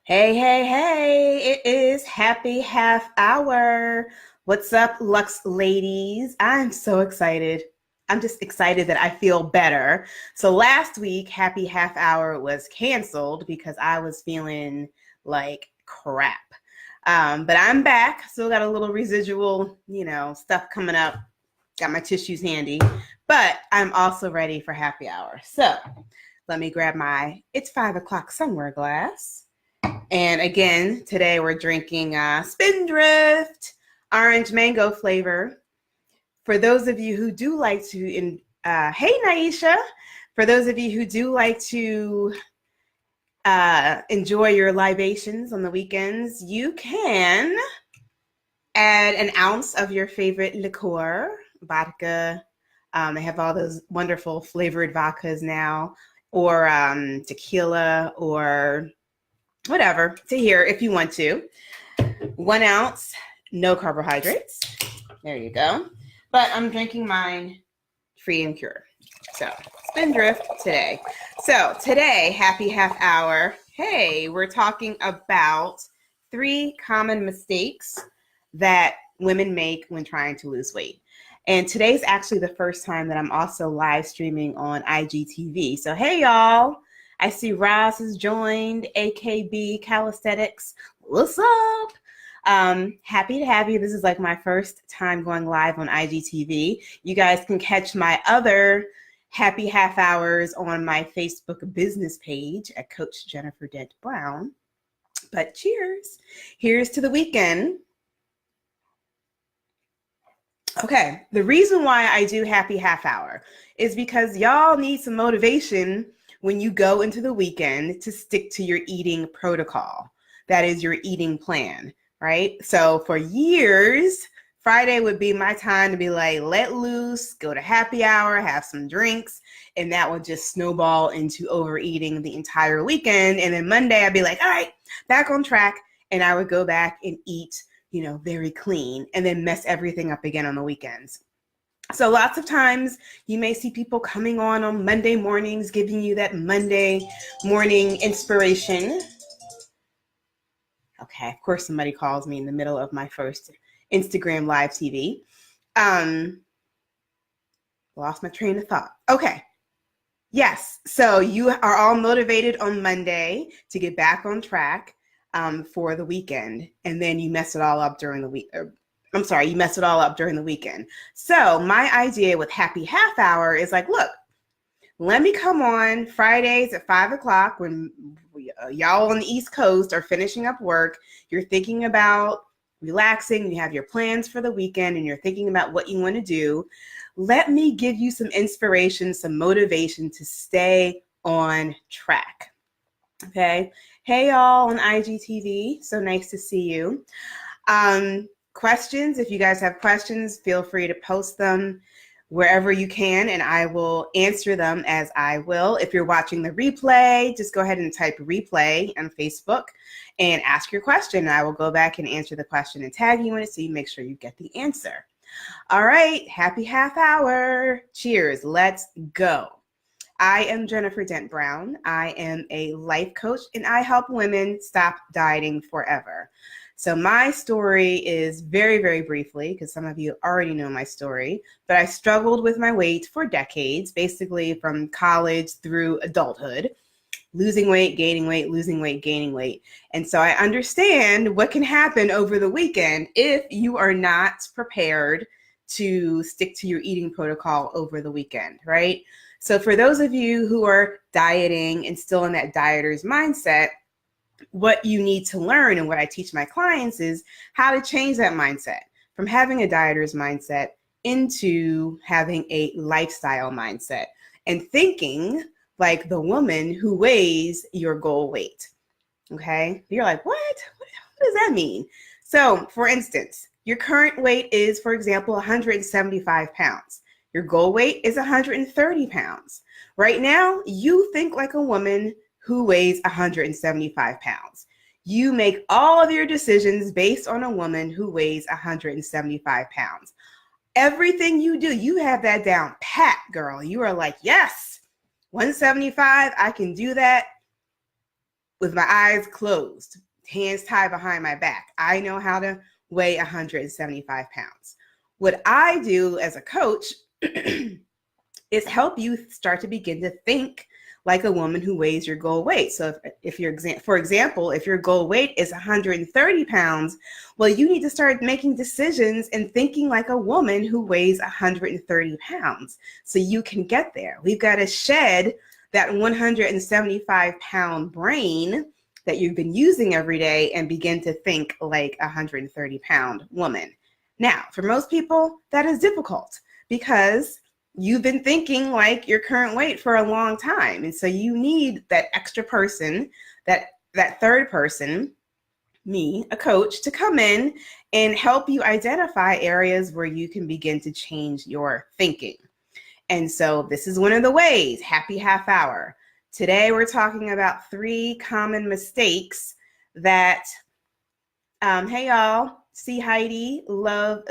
Hey, hey, hey, it is happy half hour. What's up, Lux ladies? I'm so excited. I'm just excited that I feel better. So last week, happy half hour was canceled because I was feeling like crap. But I'm back. Still got a little residual, stuff coming up. Got my tissues handy, but I'm also ready for happy hour. So let me grab it's 5 o'clock somewhere glass. And again, today we're drinking Spindrift orange mango flavor. For those of you who do like to, hey Naisha, for those of you who do like to enjoy your libations on the weekends, you can add an ounce of your favorite liqueur, vodka. They have all those wonderful flavored vodkas now, or tequila, or whatever, to here if you want to. 1 ounce, no carbohydrates. There you go. But I'm drinking mine free and pure. So, Spindrift today. So, today, happy half hour. Hey, we're talking about 3 common mistakes that women make when trying to lose weight. And today's actually the first time that I'm also live streaming on IGTV. So, hey, y'all. I see Roz has joined, AKB Calisthenics. What's up? Happy to have you. This is like my first time going live on IGTV. You guys can catch my other happy half hours on my Facebook business page at Coach Jennifer Dent Brown. But cheers. Here's to the weekend. Okay, the reason why I do happy half hour is because y'all need some motivation when you go into the weekend to stick to your eating protocol. That is your eating plan, right? So for years, Friday would be my time to be like, let loose, go to happy hour, have some drinks, and that would just snowball into overeating the entire weekend. And then Monday, I'd be like, all right, back on track. And I would go back and eat, very clean, and then mess everything up again on the weekends. So lots of times you may see people coming on Monday mornings, giving you that Monday morning inspiration. Okay, of course somebody calls me in the middle of my first Instagram live TV. Lost my train of thought. Okay. Yes, so you are all motivated on Monday to get back on track for the weekend, and then you mess it all up during the week. You mess it all up during the weekend. So my idea with happy half hour is like, look, let me come on Fridays at 5 o'clock when y'all on the East Coast are finishing up work. You're thinking about relaxing. You have your plans for the weekend and you're thinking about what you want to do. Let me give you some inspiration, some motivation to stay on track. Okay. Hey, y'all on IGTV. So nice to see you. Questions, if you guys have questions, feel free to post them wherever you can, and I will answer them as I will. If you're watching the replay, just go ahead and type replay on Facebook and ask your question. I will go back and answer the question and tag you in it so you make sure you get the answer. All right, happy half hour. Cheers, let's go. I am Jennifer Dent Brown. I am a life coach, and I help women stop dieting forever. So my story is very, very briefly, because some of you already know my story, but I struggled with my weight for decades, basically from college through adulthood, losing weight, gaining weight, losing weight, gaining weight. And so I understand what can happen over the weekend if you are not prepared to stick to your eating protocol over the weekend, right? So for those of you who are dieting and still in that dieter's mindset, what you need to learn and what I teach my clients is how to change that mindset from having a dieter's mindset into having a lifestyle mindset and thinking like the woman who weighs your goal weight. Okay. You're like, what does that mean? So for instance, your current weight is, for example, 175 pounds. Your goal weight is 130 pounds. Right now, you think like a woman who weighs 175 pounds. You make all of your decisions based on a woman who weighs 175 pounds. Everything you do, you have that down pat, girl. You are like, yes, 175, I can do that. with my eyes closed, hands tied behind my back. I know how to weigh 175 pounds. What I do as a coach is help you start to begin to think like a woman who weighs your goal weight. So if your for example, if your goal weight is 130 pounds, well, you need to start making decisions and thinking like a woman who weighs 130 pounds so you can get there. We've got to shed that 175 pound brain that you've been using every day and begin to think like a 130 pound woman. Now, for most people, that is difficult because you've been thinking like your current weight for a long time. And so you need that extra person, that third person, me, a coach, to come in and help you identify areas where you can begin to change your thinking. And so this is one of the ways, happy half hour. Today, we're talking about 3 common mistakes that, hey y'all, see Heidi, love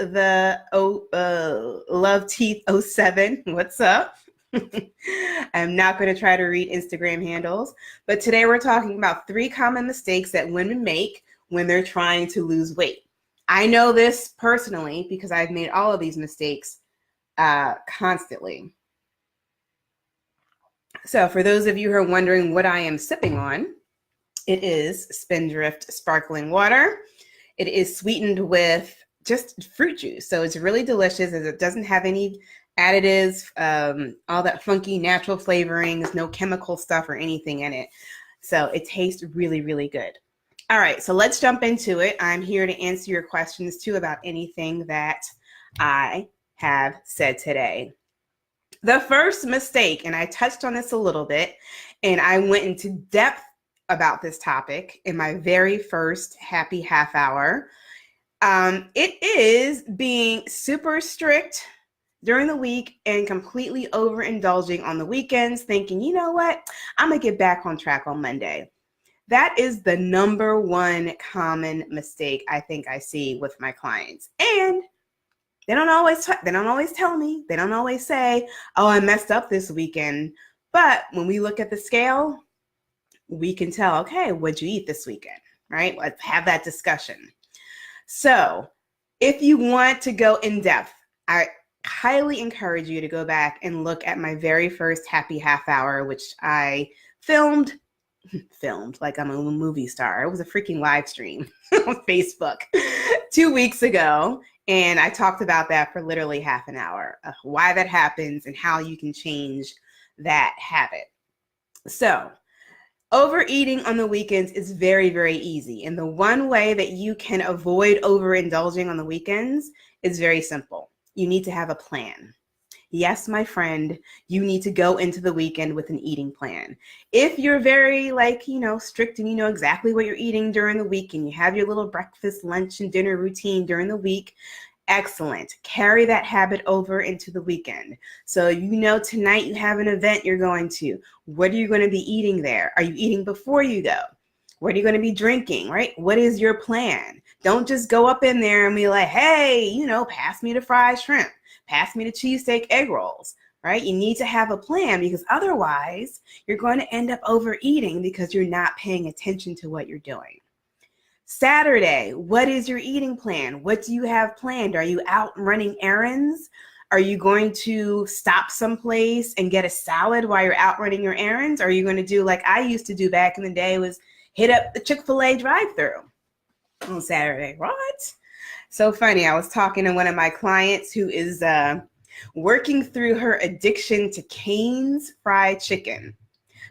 Teeth 07. What's up? I'm not going to try to read Instagram handles, but today we're talking about 3 common mistakes that women make when they're trying to lose weight. I know this personally because I've made all of these mistakes constantly. So for those of you who are wondering what I am sipping on, it is Spindrift sparkling water. It is sweetened with just fruit juice. So it's really delicious as it doesn't have any additives, all that funky natural flavorings, no chemical stuff or anything in it. So it tastes really, really good. All right, so let's jump into it. I'm here to answer your questions too about anything that I have said today. The first mistake, and I touched on this a little bit, and I went into depth about this topic in my very first happy half hour. It is being super strict during the week and completely overindulging on the weekends, thinking, you know what, I'm gonna get back on track on Monday. That is the number one common mistake I think I see with my clients. And they don't always tell me, they don't always say, oh, I messed up this weekend. But when we look at the scale, we can tell, okay, what'd you eat this weekend, right? Let's have that discussion. So if you want to go in depth, I highly encourage you to go back and look at my very first happy half hour, which I filmed like I'm a movie star. It was a freaking live stream on Facebook 2 weeks ago. And I talked about that for literally half an hour, why that happens and how you can change that habit. So overeating on the weekends is very, very easy. And the one way that you can avoid overindulging on the weekends is very simple. You need to have a plan. Yes, my friend, you need to go into the weekend with an eating plan. If you're very strict and you know exactly what you're eating during the week and you have your little breakfast, lunch, and dinner routine during the week, excellent. Carry that habit over into the weekend. So tonight you have an event you're going to. What are you going to be eating there? Are you eating before you go? What are you going to be drinking, right? What is your plan? Don't just go up in there and be like, hey, pass me the fried shrimp. Pass me the cheesesteak egg rolls, right? You need to have a plan because otherwise you're going to end up overeating because you're not paying attention to what you're doing. Saturday, what is your eating plan? What do you have planned? Are you out running errands? Are you going to stop someplace and get a salad while you're out running your errands? Are you going to do like I used to do back in the day, was hit up the Chick-fil-A drive-thru on Saturday? What? So funny. I was talking to one of my clients who is working through her addiction to Cane's fried chicken.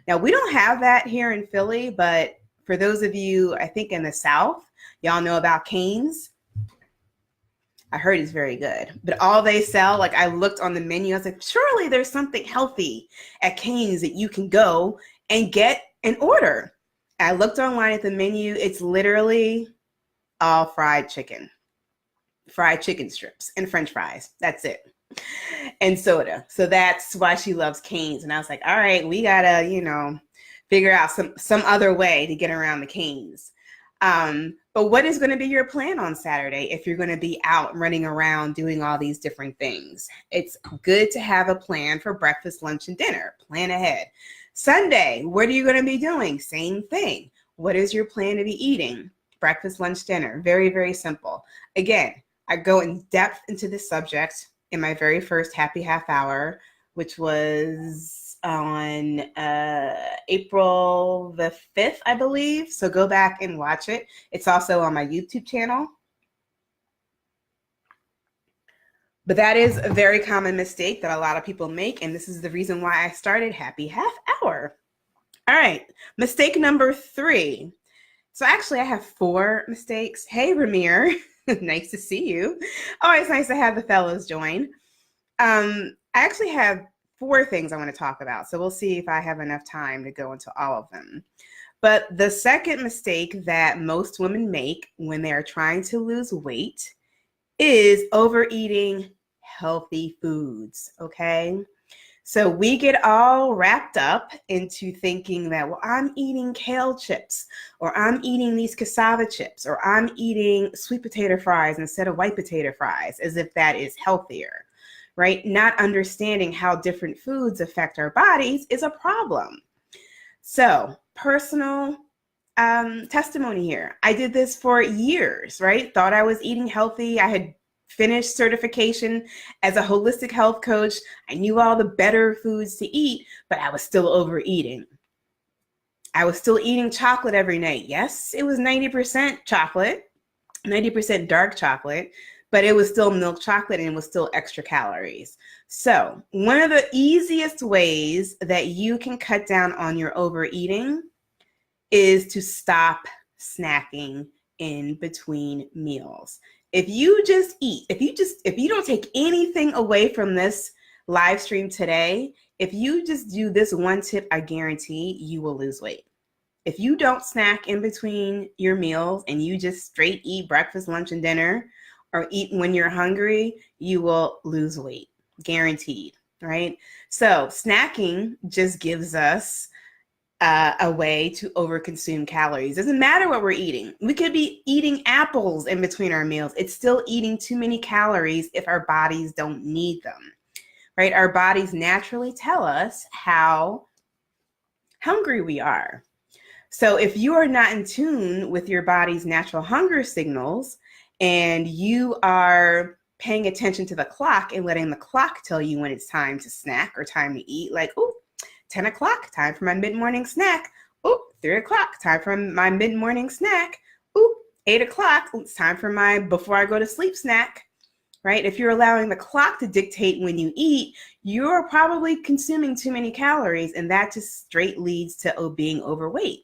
Now, we don't have that here in Philly, but for those of you, I think in the South, y'all know about Cane's. I heard it's very good, but all they sell, like I looked on the menu, I was like, surely there's something healthy at Cane's that you can go and get and order. I looked online at the menu. It's literally all fried chicken strips and French fries. That's it. And soda. So that's why she loves Cane's. And I was like, all right, we gotta, figure out some other way to get around the Cane's. But what is going to be your plan on Saturday if you're going to be out running around doing all these different things? It's good to have a plan for breakfast, lunch, and dinner. Plan ahead. Sunday, what are you going to be doing? Same thing. What is your plan to be eating? Breakfast, lunch, dinner. Very, very simple. Again, I go in depth into this subject in my very first Happy Half Hour, which was on April the 5th, I believe. So go back and watch it. It's also on my YouTube channel. But that is a very common mistake that a lot of people make. And this is the reason why I started Happy Half Hour. All right, mistake number 3. So actually I have 4 mistakes. Hey, Ramir, nice to see you. Always nice to have the fellows join. I actually have 4 things I want to talk about. So we'll see if I have enough time to go into all of them. But the second mistake that most women make when they are trying to lose weight is overeating healthy foods, okay? So we get all wrapped up into thinking that, well, I'm eating kale chips, or I'm eating these cassava chips, or I'm eating sweet potato fries instead of white potato fries, as if that is healthier, right? Not understanding how different foods affect our bodies is a problem. So personal testimony here. I did this for years, right? Thought I was eating healthy. I had finished certification as a holistic health coach. I knew all the better foods to eat, but I was still overeating. I was still eating chocolate every night. Yes, it was 90% chocolate, 90% dark chocolate, but it was still milk chocolate and it was still extra calories. So one of the easiest ways that you can cut down on your overeating is to stop snacking in between meals. If you just eat, if you don't take anything away from this live stream today, if you just do this one tip, I guarantee you will lose weight. If you don't snack in between your meals and you just straight eat breakfast, lunch, and dinner, or eat when you're hungry, you will lose weight, guaranteed, right? So snacking just gives us a way to overconsume calories. Doesn't matter what we're eating. We could be eating apples in between our meals. It's still eating too many calories if our bodies don't need them, right? Our bodies naturally tell us how hungry we are. So if you are not in tune with your body's natural hunger signals and you are paying attention to the clock and letting the clock tell you when it's time to snack or time to eat, like, oh, 10 o'clock, time for my mid-morning snack. Oop, 3 o'clock, time for my mid-morning snack. Oop, 8 o'clock, it's time for my before I go to sleep snack, right? If you're allowing the clock to dictate when you eat, you're probably consuming too many calories, and that just straight leads to being overweight.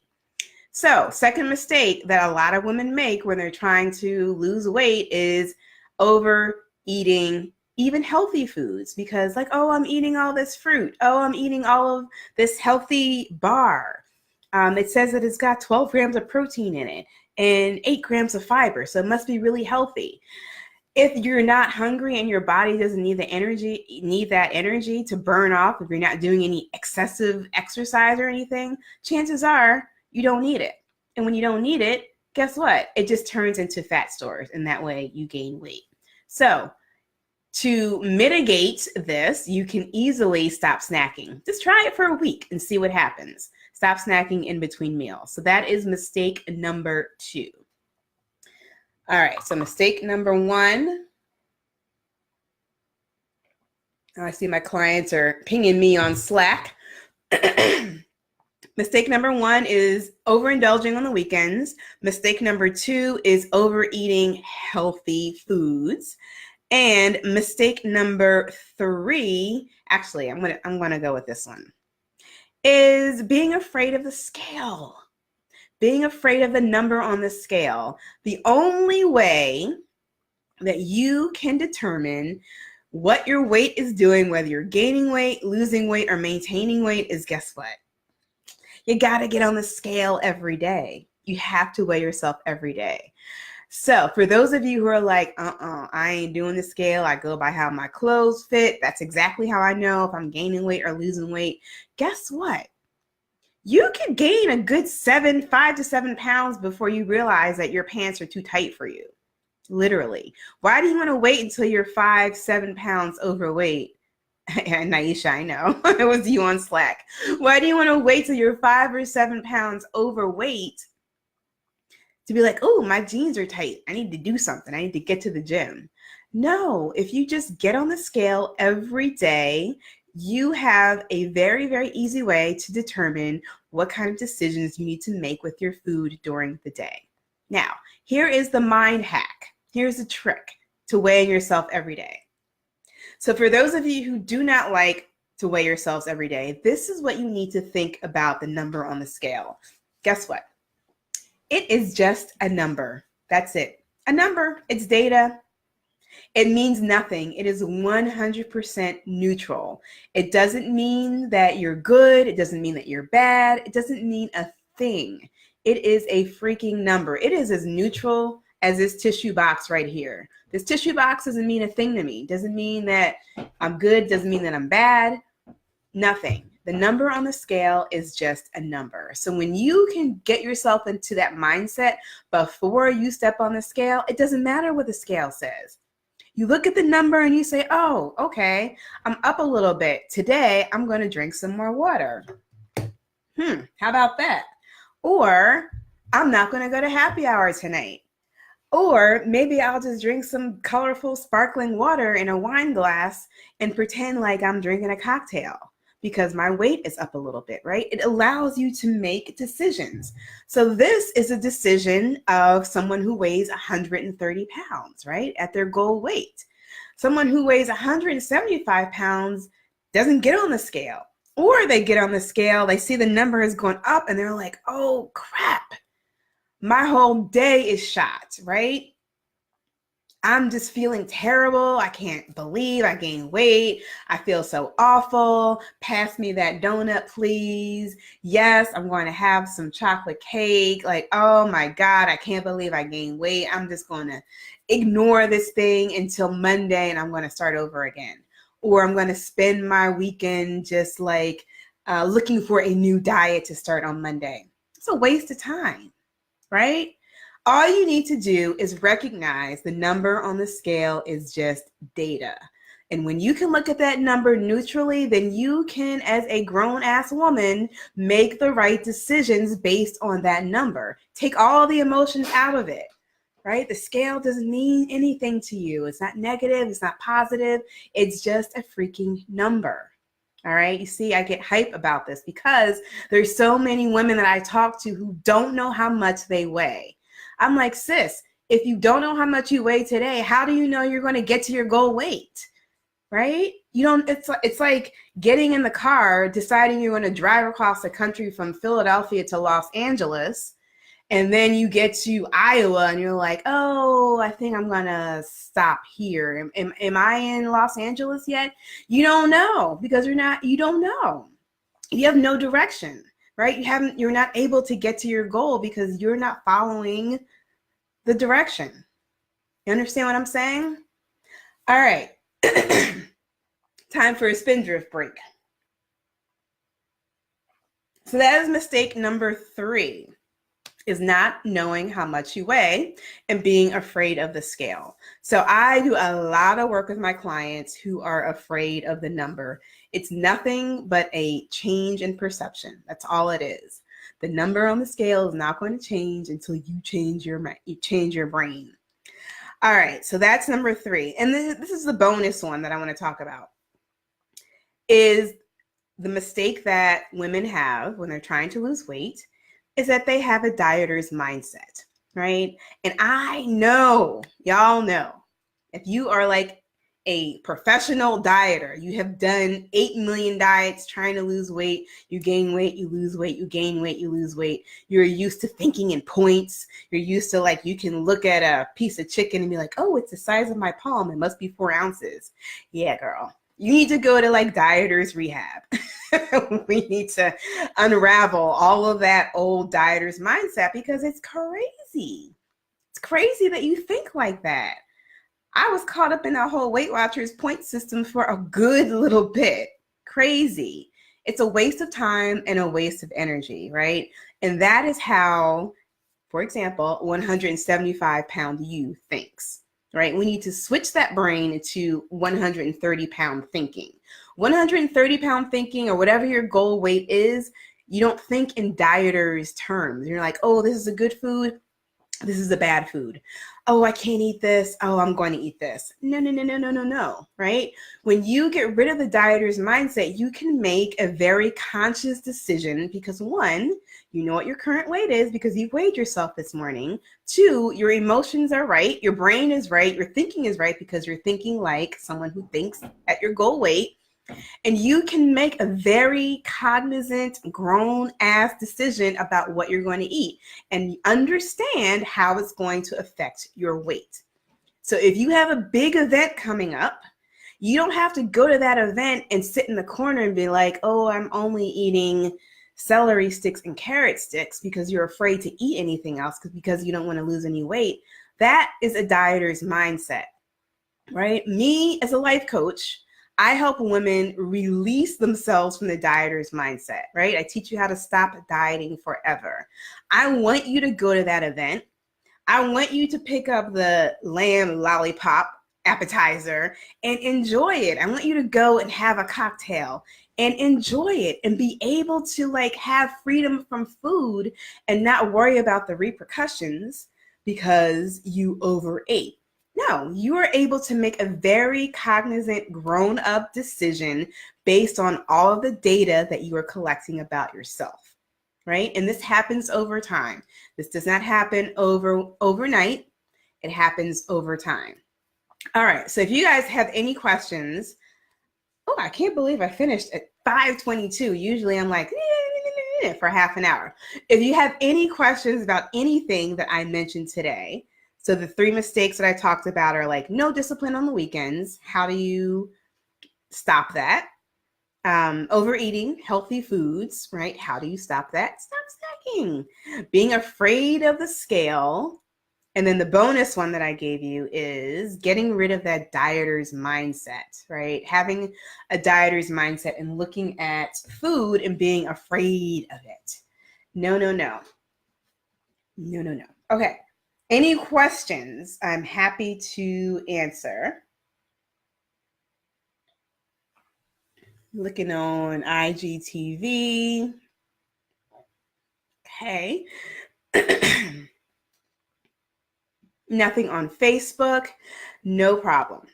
So, second mistake that a lot of women make when they're trying to lose weight is overeating even healthy foods, because like, oh, I'm eating all this fruit. Oh, I'm eating all of this healthy bar. It says that it's got 12 grams of protein in it and 8 grams of fiber. So it must be really healthy. If you're not hungry and your body doesn't need that energy to burn off, if you're not doing any excessive exercise or anything, chances are you don't need it. And when you don't need it, guess what? It just turns into fat stores, and that way you gain weight. So to mitigate this, you can easily stop snacking. Just try it for a week and see what happens. Stop snacking in between meals. So that is mistake number 2. All right, so mistake number 1. I see my clients are pinging me on Slack. Mistake number 1 is overindulging on the weekends. Mistake number 2 is overeating healthy foods. And mistake number 3, actually, I'm gonna go with this one, is being afraid of the scale. Being afraid of the number on the scale. The only way that you can determine what your weight is doing, whether you're gaining weight, losing weight, or maintaining weight, is guess what? You gotta get on the scale every day. You have to weigh yourself every day. So for those of you who are like, I ain't doing the scale. I go by how my clothes fit. That's exactly how I know if I'm gaining weight or losing weight. Guess what? You can gain a good 5 to 7 pounds before you realize that your pants are too tight for you. Literally. Why do you want to wait until you're 5, 7 pounds overweight? And Naisha, I know. It was you on Slack. Why do you want to wait till you're 5 or 7 pounds overweight to be like, oh, my jeans are tight. I need to do something. I need to get to the gym. No, if you just get on the scale every day, you have a very, very easy way to determine what kind of decisions you need to make with your food during the day. Now, here is the mind hack. Here's a trick to weighing yourself every day. So for those of you who do not like to weigh yourselves every day, this is what you need to think about the number on the scale. Guess what? It is just a number. That's it. A number. It's data. It means nothing. It is 100% neutral. It doesn't mean that you're good. It doesn't mean that you're bad. It doesn't mean a thing. It is a freaking number. It is as neutral as this tissue box right here. This tissue box doesn't mean a thing to me. It doesn't mean that I'm good. It doesn't mean that I'm bad. Nothing. The number on the scale is just a number. So when you can get yourself into that mindset before you step on the scale, it doesn't matter what the scale says. You look at the number and you say, oh, okay, I'm up a little bit. Today, I'm going to drink some more water. How about that? Or I'm not going to go to happy hour tonight. Or maybe I'll just drink some colorful sparkling water in a wine glass and pretend like I'm drinking a cocktail because my weight is up a little bit, right? It allows you to make decisions. So this is a decision of someone who weighs 130 pounds, right? At their goal weight. Someone who weighs 175 pounds doesn't get on the scale. Or they get on the scale, they see the number is going up and they're like, oh crap. My whole day is shot, right? I'm just feeling terrible. I can't believe I gained weight. I feel so awful. Pass me that donut, please. Yes, I'm going to have some chocolate cake. Like, oh my God, I can't believe I gained weight. I'm just going to ignore this thing until Monday and I'm going to start over again. Or I'm going to spend my weekend just like looking for a new diet to start on Monday. It's a waste of time. Right? All you need to do is recognize the number on the scale is just data. And when you can look at that number neutrally, then you can, as a grown-ass woman, make the right decisions based on that number. Take all the emotions out of it, right? The scale doesn't mean anything to you. It's not negative. It's not positive. It's just a freaking number. All right. You see, I get hype about this because there's so many women that I talk to who don't know how much they weigh. I'm like, sis, if you don't know how much you weigh today, how do you know you're going to get to your goal weight? Right? You don't, it's like getting in the car, deciding you're going to drive across the country from Philadelphia to Los Angeles. And then you get to Iowa and you're like, oh, I think I'm going to stop here. Am I in Los Angeles yet? You don't know because you don't know. You have no direction, right? You're not able to get to your goal because you're not following the direction. You understand what I'm saying? All right. Time for a spindrift break. So that is mistake number 3. Is not knowing how much you weigh and being afraid of the scale. So I do a lot of work with my clients who are afraid of the number. It's nothing but a change in perception. That's all it is. The number on the scale is not going to change until you change your brain. All right, so that's number 3. And this is the bonus one that I want to talk about. Is the mistake that women have when they're trying to lose weight is that they have a dieter's mindset, right? And I know, y'all know, if you are like a professional dieter, you have done 8 million diets trying to lose weight, you gain weight, you lose weight, you gain weight, you lose weight. You're used to thinking in points. You're used to like, you can look at a piece of chicken and be like, oh, it's the size of my palm. It must be 4 ounces. Yeah, girl. You need to go to like dieters rehab. We need to unravel all of that old dieter's mindset because it's crazy. It's crazy that you think like that. I was caught up in that whole Weight Watchers point system for a good little bit. Crazy. It's a waste of time and a waste of energy, right? And that is how, for example, 175-pound you thinks. Right? We need to switch that brain to 130-pound thinking. 130-pound thinking or whatever your goal weight is, you don't think in dieters terms. You're like, oh, this is a good food. This is a bad food. Oh, I can't eat this. Oh, I'm going to eat this. No, no, no, no, no, no, no, right? When you get rid of the dieter's mindset, you can make a very conscious decision because one, you know what your current weight is because you weighed yourself this morning. Two, your emotions are right. Your brain is right. Your thinking is right because you're thinking like someone who thinks at your goal weight. And you can make a very cognizant, grown ass decision about what you're going to eat and understand how it's going to affect your weight. So if you have a big event coming up, you don't have to go to that event and sit in the corner and be like, oh, I'm only eating celery sticks and carrot sticks because you're afraid to eat anything else because you don't want to lose any weight. That is a dieter's mindset, right? Me as a life coach, I help women release themselves from the dieter's mindset, right? I teach you how to stop dieting forever. I want you to go to that event. I want you to pick up the lamb lollipop appetizer and enjoy it. I want you to go and have a cocktail and enjoy it and be able to like have freedom from food and not worry about the repercussions because you overate. No, you are able to make a very cognizant, grown-up decision based on all of the data that you are collecting about yourself, right? And this happens over time. This does not happen overnight. It happens over time. All right, so if you guys have any questions, oh, I can't believe I finished at 5:22. Usually I'm like, for half an hour. If you have any questions about anything that I mentioned today, so the 3 mistakes that I talked about are like no discipline on the weekends. How do you stop that? Overeating healthy foods, right? How do you stop that? Stop snacking. Being afraid of the scale. And then the bonus one that I gave you is getting rid of that dieter's mindset, right? Having a dieter's mindset and looking at food and being afraid of it. No, no, no. No, no, no. Okay. Any questions? I'm happy to answer. Looking on IGTV. Okay. Nothing on Facebook. No problem.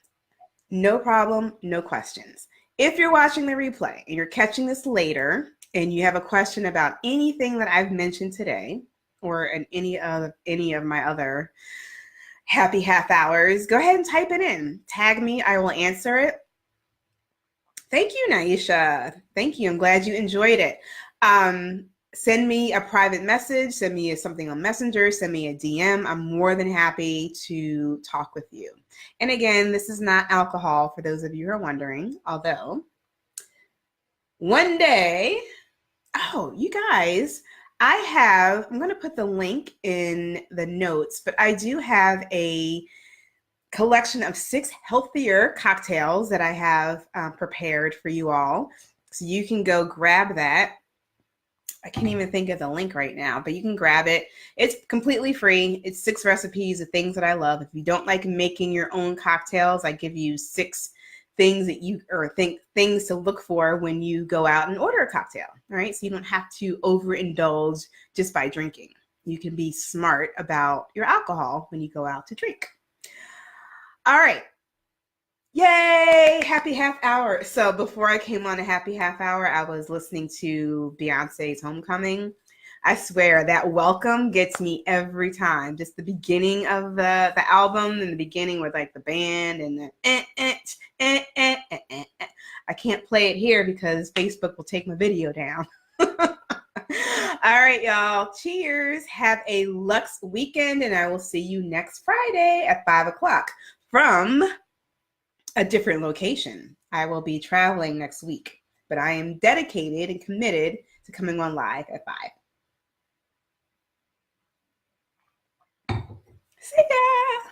No problem. No questions. If you're watching the replay and you're catching this later and you have a question about anything that I've mentioned today or in any of my other happy half hours, go ahead and type it in. Tag me. I will answer it. Thank you, Naisha. Thank you. I'm glad you enjoyed it. Send me a private message, send me something on Messenger, send me a DM. I'm more than happy to talk with you. And again, this is not alcohol for those of you who are wondering, although one day, oh, you guys, I'm going to put the link in the notes, but I do have a collection of 6 healthier cocktails that I have prepared for you all. So you can go grab that. I can't even think of the link right now, but you can grab it. It's completely free. It's 6 recipes of things that I love. If you don't like making your own cocktails, I give you 6 things that things to look for when you go out and order a cocktail. All right. So you don't have to overindulge just by drinking. You can be smart about your alcohol when you go out to drink. All right. Yay, happy half hour. So before I came on a happy half hour, I was listening to Beyonce's Homecoming. I swear that welcome gets me every time. Just the beginning of the album and the beginning with like the band and the I can't play it here because Facebook will take my video down. All right, y'all. Cheers. Have a Luxe weekend, and I will see you next Friday at 5 o'clock from a different location. I will be traveling next week, but I am dedicated and committed to coming on live at 5. See ya.